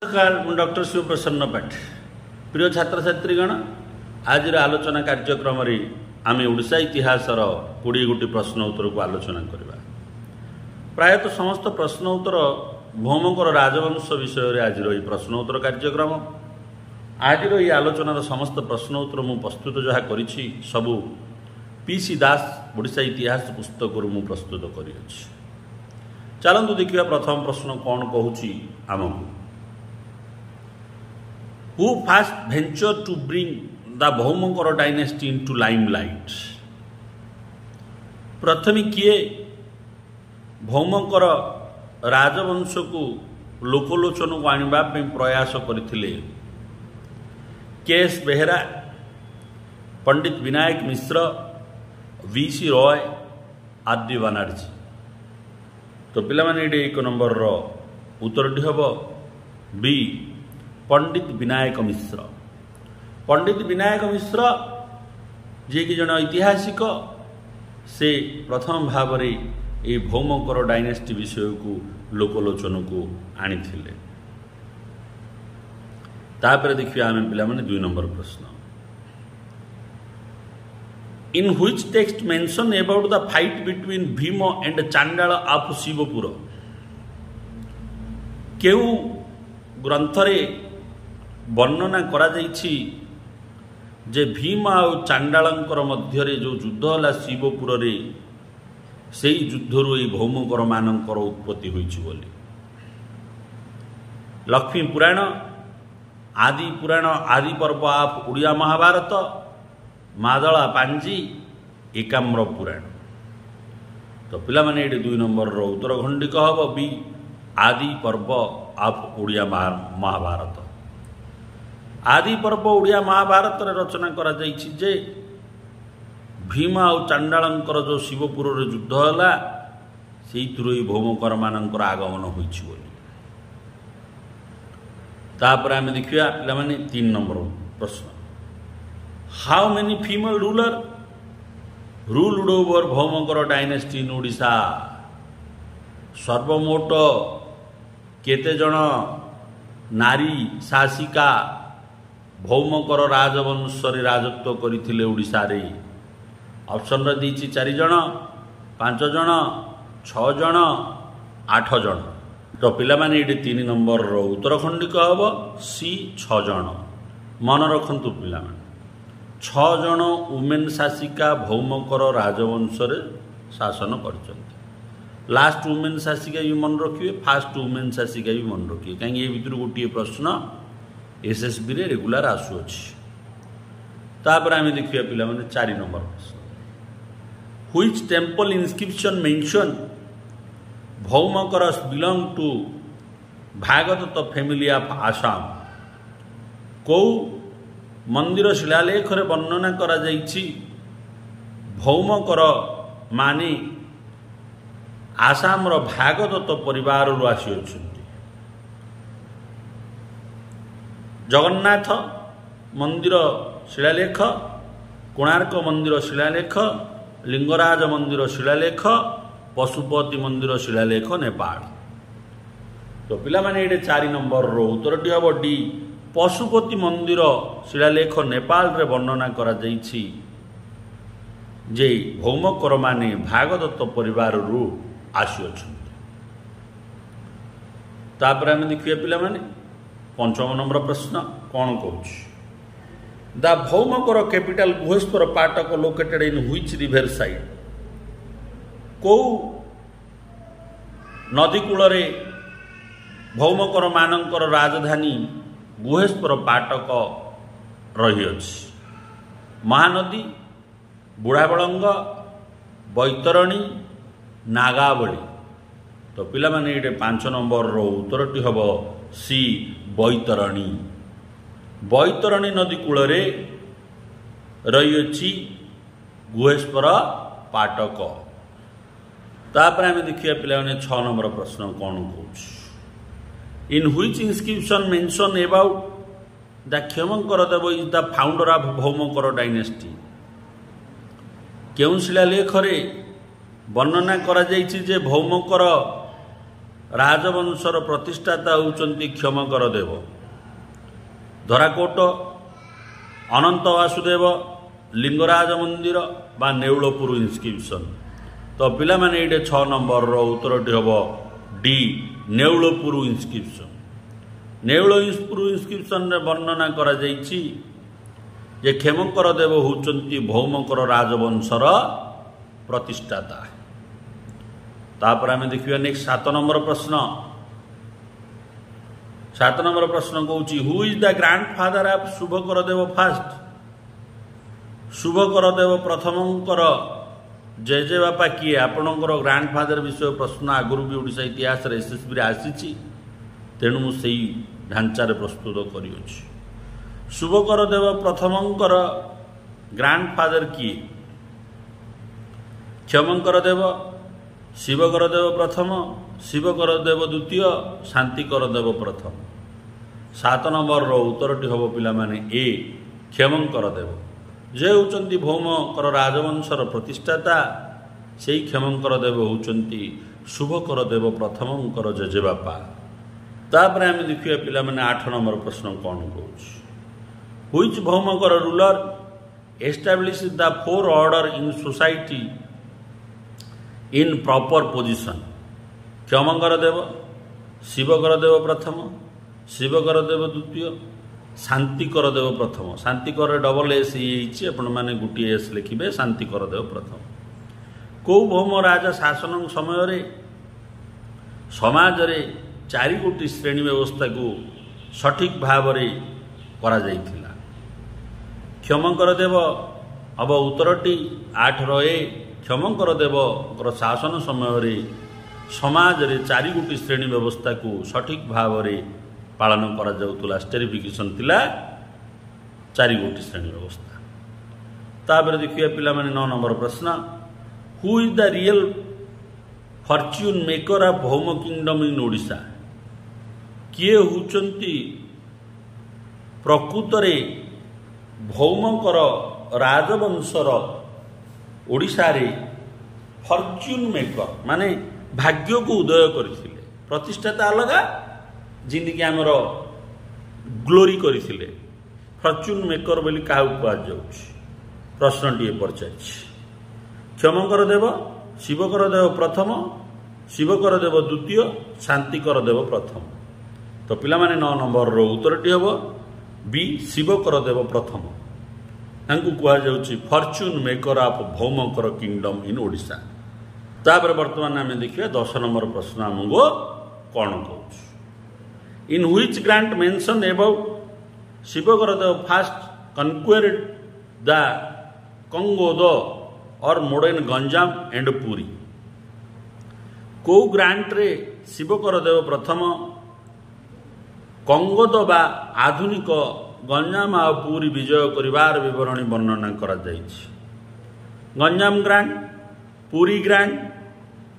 Doctor शिवप्रसन्न पाठ प्रिय छात्र छात्रीगण आज आलोचना कार्यक्रम आम ओडिशा इतिहास 20 गोटी प्रश्न उत्तर को आलोचना करवा। प्रायतः समस्त प्रश्न उत्तर भौमकर राजवंश विषय आज प्रश्न उत्तर कार्यक्रम। आज आलोचनार समस्त प्रश्न उत्तर मु प्रस्तुत जहाँ करी सबू पीसी दास ओडिशा इतिहास पुस्तक मु प्रस्तुत करी। चलतु देखिए प्रथम प्रश्न कौन कहूँ आमको। Who first ventured to bring the Bhaumankara dynasty into limelight? प्रथम किए भौमकर राजवंश को लोकलोचन को आनिबा पे प्रयास करथिले? केएस बेहेरा, पंडित विनायक मिश्र, वीसी रॉय, आदि बनर्जी। तो पिला माने एक नंबर रो उत्तर हम बी पंडित विनायक मिश्र। पंडित विनायक मिश्र जी कि जन ऐतिहासिक से प्रथम भाव ये भौमकर डायनेस्टी विषय को लोकलोचन को आनी। तापर देखिए आम पिला माने 2 नंबर प्रश्न। In which text mention about the fight between Bhim and चांडाल ऑफ शिवपुर? केउ ग्रंथरे वर्णना करा जाइछि जे भीम आ चांडालंकर मध्यरे जो युद्ध होला शिवपुर रे सेई युद्धरु ए भौमकर मानकर उत्पत्ति होइछि बोली। लक्ष्मी पुराण, आदि पुराण, आदि पर्व ऑफ उड़िया महाभारत, मादला पांजी, एकाम्र पुराण। तो पिला माने 2 नंबर रो उत्तर खंडिक हबो बी आदि पर्व ऑफ उड़िया महाभारत। आदि पर्व उड़िया महाभारत रचना करा जाइछि जे भीम आ चांडालंकर जो शिवपुर रे युद्ध होला सेइथुरु भौमकर मानकर आगमन होइछि बोली। तापर आमे देखिया पिला माने 3 नंबर प्रश्न। How many female ruler ruled over Bhaumakara dynasty in Odisha? सर्वमोट केते जन नारी शासिका भौमकर राजवंश राजत्व करथिले ओडिशा रे? ऑप्शन रे दीची 4 जन, 5 जन, 6 जन, 8 जन। तो पिला माने 3 नंबर रो उत्तर खंडिक हबो सी 6 जन। मन रखंतु पिला माने 6 जन वुमेन शासिका भौमकर राजवंश रे शासन करछन्ति। लास्ट वुमेन शासिका भी मन रखिए, फास्ट वुमेन शासिका भी मन रखिए, कहीं ये भीतर गोटे प्रश्न एसएसबी रे रेगुलर आसुअछि। तापर आमे देखिया पिला माने 4 नंबर प्रश्न। Which temple inscription mention Bhaumakara belong to Bhagavata family of Assam? को मंदिर शिलालेख रे वर्णना करा जाइछि भौमकर माने आसाम रो भागवत परिवार रु आसी अछन्ति? जगन्नाथ मंदिर शिलालेख, कोणार्क मंदिर शिलालेख, लिंगराज मंदिर शिलालेख, पशुपति मंदिर शिलालेख नेपाल। तो पिला माने 4 नंबर रो उत्तरटी हबो डी पशुपति मंदिर शिलालेख नेपाल रे वर्णना करा जाइछि जे भौमकर माने भागवत परिवार रु आसी अछन्ति। तापर आमे देखिए पिला माने 5 नंबर प्रश्न कौन कहूँ। द भौमकर कैपिटल गुहेश्वर पाटक located in which river side? को नदी कूल रे भौमकर मानकर राजधानी गुहेश्वर पाटक रही अछि? महानदी, बुढ़ाबलंग, बैतरणी, नागावली। तो पिला माने 5 नंबर रो उत्तरटी हबो सी बैतरणी। बैतरणी नदी कूल रे रही अछि गुहेश्वर पाटक। तापर आमे देखिया पिला माने 6 नंबर प्रश्न कौन कहूँ। In which inscription mention about the Kshemankara Deva is the founder of Bhaumakara dynasty? केउं शिलालेख रे वर्णना करा जाइछि जे भौमकर ରାଜବଂଶର ପ୍ରତିଷ୍ଠାତା ହେଉଛନ୍ତି କ୍ଷମଙ୍କର ଦେବ। ଧରାକୋଟ, ଅନନ୍ତ ବାସୁଦେବ, ଲିଙ୍ଗରାଜ ମନ୍ଦିର ବା ନେଉଳପୁର ଇନ୍ସ୍କ୍ରିପ୍ସନ୍। ତ ପିଲାମାନେ ଏଇଠି 6 ନମ୍ବରର ଉତ୍ତରଟି ହେବ ଡି, ନେଉଳପୁର ଇନ୍ସ୍କ୍ରିପ୍ସନ୍। ନେଉଳପୁର ଇନ୍ସ୍କ୍ରିପ୍ସନ୍ରେ ବର୍ଣ୍ଣନା କରାଯାଇଛି ଯେ କ୍ଷମଙ୍କର ଦେବ ହେଉଛନ୍ତି ଭୌମଙ୍କର ରାଜବଂଶର ପ୍ରତିଷ୍ଠାତା। ତାପରେ ଆମେ ଦେଖିବା ନେକ୍ସଟ 7 ନମ୍ବର ପ୍ରଶ୍ନ। 7 ନମ୍ବର ପ୍ରଶ୍ନ କହୁଛି who is the grandfather of Shubhakara Deva first. Shubhakara Deva ପ୍ରଥମଙ୍କର ଜେଜେବାପା କିଏ? ଆପଣଙ୍କର ଗ୍ରାଣ୍ଡ ଫାଦର ବିଷୟ ପ୍ରଶ୍ନ ଆଗରୁ ବି ଓଡ଼ିଶା ଇତିହାସରେ SSBରେ ଆସିଛି, ତେଣୁ ମୁଁ ସେଇ ଢାଞ୍ଚାରେ ପ୍ରସ୍ତୁତ କରିଅଛି। ଶୁଭକର ଦେବ ପ୍ରଥମଙ୍କର ଗ୍ରାଣ୍ଡ ଫାଦର କିଏ? କ୍ଷମଙ୍କର ଦେବ, ଶିବକର ଦେବ ପ୍ରଥମ, ଶିବକର ଦେବ ଦ୍ୱିତୀୟ, ଶାନ୍ତିକର ଦେବ ପ୍ରଥମ। 7 ନମ୍ବରର ଉତ୍ତରଟି ହେବ ପିଲାମାନେ ଏ, କ୍ଷମଙ୍କର ଦେବ। ଯେ ହେଉଛନ୍ତି ଭୌମକର ରାଜବଂଶର ପ୍ରତିଷ୍ଠାତା, ସେଇ କ୍ଷମଙ୍କର ଦେବ ହେଉଛନ୍ତି ଶୁଭକର ଦେବ ପ୍ରଥମଙ୍କର ଜେଜେବାପା। ତାପରେ ଆମେ ଦେଖିବା ପିଲାମାନେ 8 ନମ୍ବର ପ୍ରଶ୍ନ କ'ଣ କହୁଛି। Which Bhaumakara ruler establish the 4 order in society in proper position. Kshemankara Deva, Shivakara Deva ପ୍ରଥମ, ଶିବକର ଦେବ ଦ୍ୱିତୀୟ, ଶାନ୍ତିକର ଦେବ ପ୍ରଥମ। ଶାନ୍ତିକର ଡବଲ ଏସ୍ ହେଇଛି, ଆପଣମାନେ ଗୋଟିଏ ଏସ୍ ଲେଖିବେ। ଶାନ୍ତିକର ଦେବ ପ୍ରଥମ। କେଉଁ ଭୌମ ରାଜା ଶାସନ ସମୟରେ ସମାଜରେ 4 ଗୋଟି ଶ୍ରେଣୀ ବ୍ୟବସ୍ଥାକୁ ସଠିକ୍ ଭାବରେ କରାଯାଇଥିଲା? କ୍ଷମଙ୍କର ଦେବ ହେବ ଉତ୍ତରଟି 8ର ଏ। କ୍ଷମଙ୍କର ଦେବଙ୍କର ଶାସନ ସମୟରେ ସମାଜରେ 4 ଗୋଟି ଶ୍ରେଣୀ ବ୍ୟବସ୍ଥାକୁ ସଠିକ୍ ଭାବରେ ପାଳନ କରାଯାଉଥିଲା। ଷ୍ଟେରିଫିକେସନ୍ ଥିଲା 4 ଗୋଟି ଶ୍ରେଣୀ ବ୍ୟବସ୍ଥା। ତାପରେ ଦେଖିବା ପିଲାମାନେ 9 ନମ୍ବର ପ୍ରଶ୍ନ। Who is the real fortune maker of Bhauma kingdom in Odisha. କିଏ ହେଉଛନ୍ତି ପ୍ରକୃତରେ ଭୌମଙ୍କର ରାଜବଂଶର ଓଡ଼ିଶାରେ ଫର୍ଚ୍ୟୁନ୍ ମେକର, ମାନେ ଭାଗ୍ୟକୁ ଉଦୟ କରିଥିଲେ। ପ୍ରତିଷ୍ଠାତା ଅଲଗା, ଯେମିତିକି ଆମର ଗ୍ଲୋରି କରିଥିଲେ। ଫର୍ଚ୍ୟୁନ୍ ମେକର ବୋଲି କାହାକୁ କୁହାଯାଉଛି? ପ୍ରଶ୍ନଟିଏ ପଚାରିଛି। କ୍ଷମଙ୍କର ଦେବ, ଶିବକର ଦେବ ପ୍ରଥମ, ଶିବକର ଦେବ ଦ୍ୱିତୀୟ, ଶାନ୍ତିକର ଦେବ ପ୍ରଥମ। ତ ପିଲାମାନେ 9 ନମ୍ବରର ଉତ୍ତରଟି ହେବ ବି, ଶିବକର ଦେବ ପ୍ରଥମ। ତାଙ୍କୁ କୁହାଯାଉଛି fortune maker of Bhaumakara kingdom in Odisha. ତାପରେ ବର୍ତ୍ତମାନ ଆମେ ଦେଖିବା 10 ନମ୍ବର ପ୍ରଶ୍ନ ଆମକୁ କ'ଣ କହୁଛୁ। In which grant mention about Shivakara Deva first conquered the Kongoda or modern Ganjam and Puri. କେଉଁ ଗ୍ରାଣ୍ଟରେ ଶିବକର ଦେବ ପ୍ରଥମ କଙ୍ଗୋଦ ବା ଆଧୁନିକ ଗଞ୍ଜାମ ଆଉ ପୁରୀ ବିଜୟ କରିବାର ବିବରଣୀ ବର୍ଣ୍ଣନା କରାଯାଇଛି? Ganjam grant, Puri grant,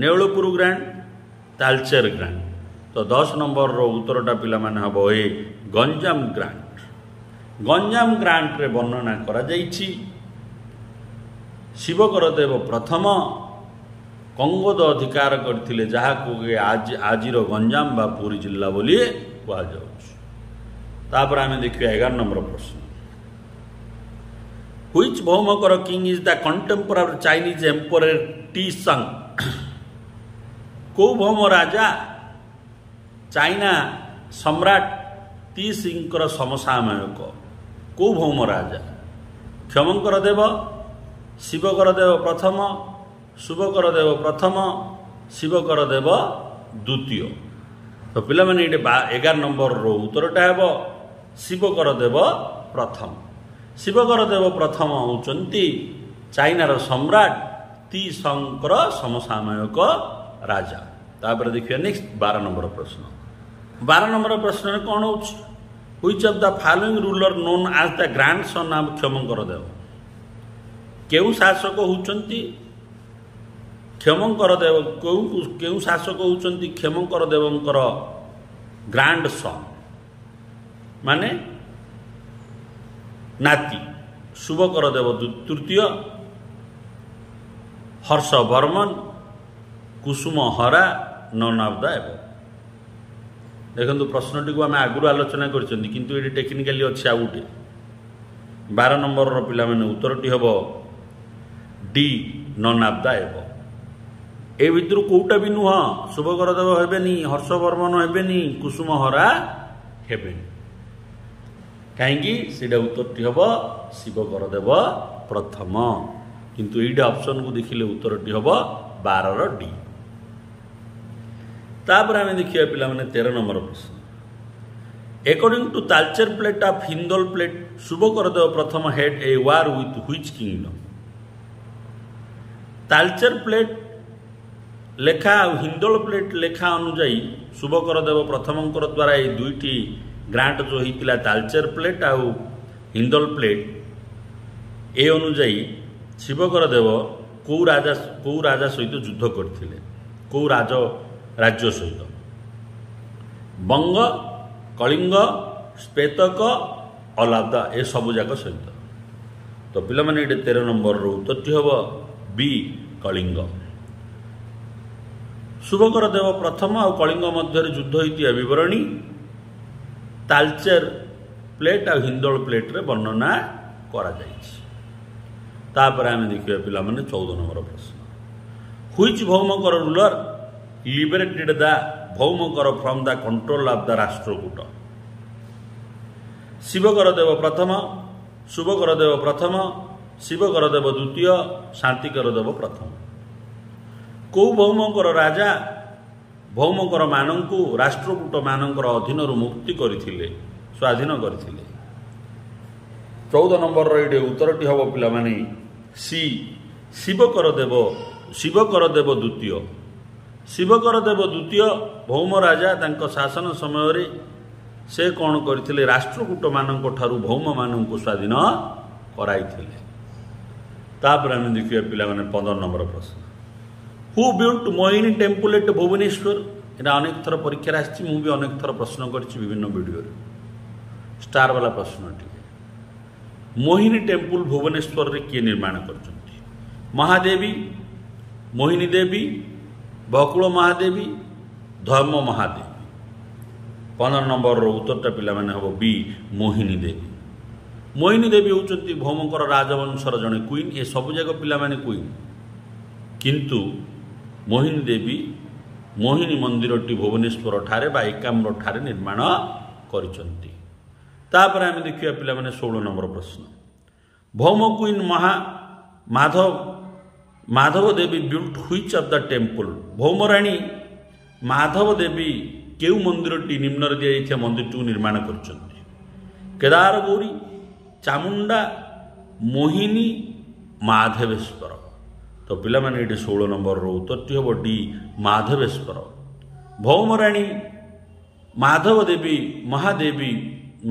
Neulpur grant, Talcher grant. ତ 10 ନମ୍ବରର ଉତ୍ତରଟା ପିଲାମାନେ ହେବ ଏ, ଗଞ୍ଜାମ ଗ୍ରାଣ୍ଟ। ଗଞ୍ଜାମ ଗ୍ରାଣ୍ଟରେ ବର୍ଣ୍ଣନା କରାଯାଇଛି ଶିବକର ଦେବ ପ୍ରଥମ କଙ୍ଗୋଦ ଅଧିକାର କରିଥିଲେ, ଯାହାକୁ ଆଜିର ଗଞ୍ଜାମ ବା ପୁରୀ ଜିଲ୍ଲା ବୋଲି କୁହାଯାଉଛି। ତାପରେ ଆମେ ଦେଖିବା 11 ନମ୍ବର ପ୍ରଶ୍ନ। Which Bhaumakara king is the contemporary Chinese emperor Tai Tsung. କେଉଁ ଭୌମ ରାଜା ଚାଇନା ସମ୍ରାଟ ଟି ସିଂଙ୍କର ସମସାମୟିକ? କେଉଁ ଭୌମ ରାଜା? କ୍ଷମଙ୍କର ଦେବ, ଶିବକର ଦେବ ପ୍ରଥମ, ଶୁଭକର ଦେବ ପ୍ରଥମ, ଶିବକର ଦେବ ଦ୍ୱିତୀୟ। ତ ପିଲାମାନେ ଏଇଠି 11 ନମ୍ବରର ଉତ୍ତରଟା ହେବ ଶିବକର ଦେବ ପ୍ରଥମ। ଶିବକର ଦେବ ପ୍ରଥମ ହେଉଛନ୍ତି ଚାଇନାର ସମ୍ରାଟ ଟି ସଙ୍ଗଙ୍କର ସମସାମୟିକ ରାଜା। ତାପରେ ଦେଖିବା ନେକ୍ସଟ 12 ନମ୍ବର ପ୍ରଶ୍ନ। 12 ନମ୍ବର ପ୍ରଶ୍ନରେ କ'ଣ ହେଉଛି? Which of the following ruler known as the grandson of Kshemankara Deva. କେଉଁ ଶାସକ ହେଉଛନ୍ତି କ୍ଷମଙ୍କର ଦେବ? କେଉଁ ଶାସକ ହେଉଛନ୍ତି କ୍ଷମଙ୍କର ଦେବଙ୍କର ଗ୍ରାଣ୍ଡ ସନ୍, ମାନେ ନାତି? ଶୁଭକର ଦେବ ତୃତୀୟ, ହର୍ଷ ବର୍ମନ, କୁସୁମ ହରା, ନନ୍ ଅଫ୍ ଦ ଏଭ। देखो प्रश्नटी को आम आगु आलोचना करछंती किंतु ये टेक्निकाली अच्छे आ गोटे 12 नंबर पिला माने उत्तरटी हम D none of the above ए भितर कोटा भी नुह शुभकरदेव हेबेनी हर्षवर्मन हेबेनी कुसुमहरा हेबेनी कहीं उत्तरटी हम शिवकरदेव प्रथम किंतु ये ऑप्शन को देखिले उत्तरटी हम 12 डी। तापर आम देखिए पिला माने 13 नंबर प्रश्न according to Talcher plate of Hindol plate Shubhakaradeva प्रथम had a war with which kingdom Talcher plate लेखा हिंदोल प्लेट लेखा अनुजाई शुभकरदेव प्रथम द्वारा ये दुईटी ग्रांट जो होता तालचेर प्लेट आउ हिंदोल प्लेट ए अनुजाई शिवकरदेव कौ राजा सहित युद्ध करते कौ राज्य सहित बंग कलिंग श्वेतक अलादा ए सबू जाक सहित तो पिला माने 13 नंबर उत्तरटी हम बी कलिंग शुभकरदेव प्रथम और कलिंग मध्य युद्ध होता बरणी तालचेर प्लेट और हिंदोल प्लेट रे वर्णना करा तापर आम देखिए पिला माने 14 नंबर प्रश्न which Bhaumakara ruler liberated the Bhaumakara from the control of the Rashtrakuta Shivakaradeva प्रथम शुभकरदेव प्रथम शिवकरदेव द्वितीय शांतिकरदेव प्रथम कौ भौमकर राजा भौमकर मानंकु राष्ट्रकूट मानंकर अधीन मुक्ति करथिले स्वाधीन करथिले 14 नंबर ये उत्तरटी हम पिला माने सी शिवकरदेव द्वितीय शिवकरदेव द्वितीय भौम राजा तांको शासन समय रे से कौन करथिले राष्ट्रकूट मानंक ठारू भौम मानंकु स्वाधीन कराइथिले। तापर आम देखिए पिला माने 15 नंबर प्रश्न who built Mohini temple at Bhubaneswar यहाँ अनेक थर परीक्षा आसी भी अनेक थर प्रश्न करी विभिन्न वीडियो स्टार वाला प्रश्नटी मोहिनी टेम्पल भुवनेश्वर रे किए निर्माण करछंती महादेवी मोहिनी देवी बकुल महादेवी धर्म महादेवी 15 नंबर उत्तरटा पिला माने हम बी मोहिनी देवी होउचंती भौमकर राजवंशर जड़े क्वीन ए सबु जाक पिला माने क्वीन किंतु मोहिनी देवी मोहिनी मंदिरटी भुवनेश्वर ठारे बा एकाम्र ठारे निर्माण करिसंती। तापर आम देखिए पिला माने 16 नंबर प्रश्न Bhauma queen Madhava Devi built which of the temple Bhaumarani Madhava Devi केउ मंदिरटी निम्न दिया मंदिर निर्माण करछंती केदार गौरी चामुंडा मोहिनी माधवेश्वर तो पिला माने ये 16 नंबर उत्तरटी हम डी माधवेश्वर भौमराणी माधव देवी महादेवी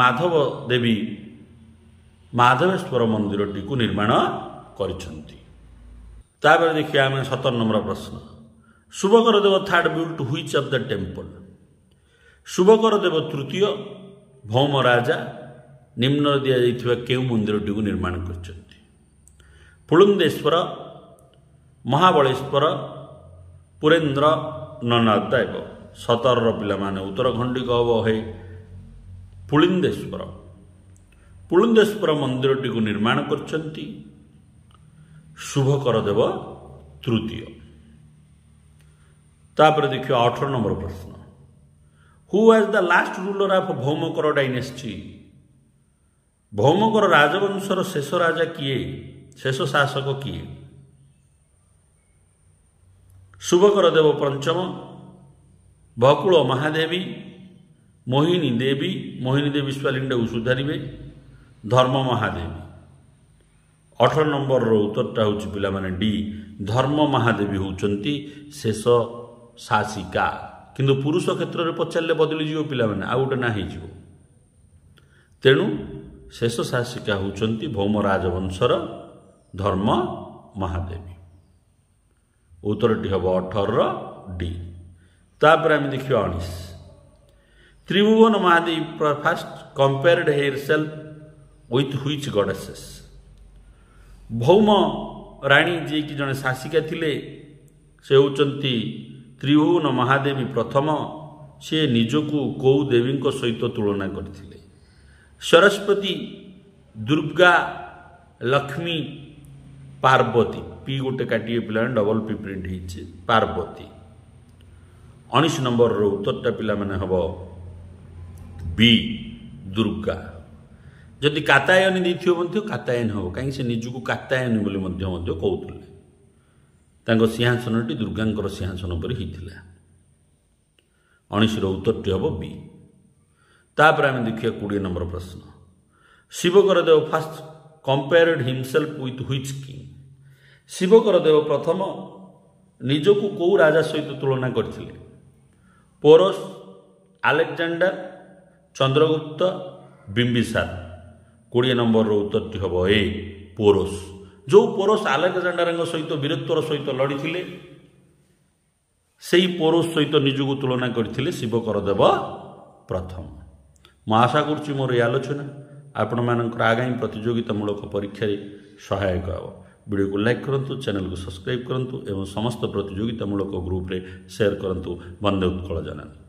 माधव देवी माधवेश्वर मंदिरटी को निर्माण करिसंती। तापर देखिए आम 17 नंबर प्रश्न Shubhakaradeva third built which of the temple Shubhakaradeva तृतीय भौम राजा निम्न दिया जाइथिबा केउ मंदिरटी को निर्माण करछंती पुलंदेश्वर महाबलेश्वर पुरेन्द्र ननाद एवं 17 पिला माने उत्तरखंडी हम है पुलिंदेश्वर मंदिरटी को निर्माण करछंती शुभकरदेव तृतीय। तापर देखिए 18 नंबर प्रश्न who was the last ruler of Bhaumakara dynasty Bhaumakara राजवंशर शेष राजा किए शेष शासक किए शुभकरदेव पंचम बकुल महादेवी मोहिनी देवी स्पेलिंग सुधारे धर्म महादेवी 18 नंबर उत्तरटा हूँ पिला माने डी धर्म महादेवी होउचंती शेष शासिका किंतु पुरुष क्षेत्र में पचारे बदली जीव पिला माने आ गोटे ना हो तेणु शेष शासिका होउचंती भौम राजवंशर धर्म महादेवी उत्तरटी हम 18 डी। तापर आम देखिए 19 Tribhuvana Mahadevi first compared himself with which goddesses Bhauma राणी जी की जड़े शासिका थिले से होउचंती त्रिभुवन महादेवी प्रथम सी निजकू कौ देवी सहित तुलना करथिले? सरस्वती, दुर्गा, लक्ष्मी, पार्वती। पी गोटे काटिए पिला डबल पी प्रिंट होइछे पार्वती। 19 नंबर रो उत्तरटा पिला माने हबो बी दुर्गा। जदि कातायनी देथियो मध्य कातायन हो कहीं से निजकू कातायनी बोली मध्य मध्य कहउतले। तांको सिंहासनटी दुर्गांकर सिंहासन पर हिथिला। 19 रो उत्तरटी हबो बी। तापर आमे देखिया 20 नंबर प्रश्न। Shivakaradeva first compared himself with which king? Shivakaradeva प्रथम निजकू कौ राजा सहित तुलना करथिले? पोरस, अलेक्जेंडर, चंद्रगुप्त, बिंबिसार। 20 नंबर रो उत्तरटी हबो ए पोरस। जो पोरस अलेक्जेंडर सहित वीरत्वर सहित लड़ीथिले सेही पोरस सहित निजकू तुलना करथिले शिवकरदेव प्रथम। मु आशा करुच्ची मोर ये आलोचना आपण मानकर आगामी प्रतियोगितामूलक परीक्षा सहायक हो। वीडियो को लाइक करंतु, चैनल को सब्सक्राइब करंतु एवं समस्त प्रतियोगितामूलक ग्रुप रे शेयर करंतु। वंदे उत्कल जननी।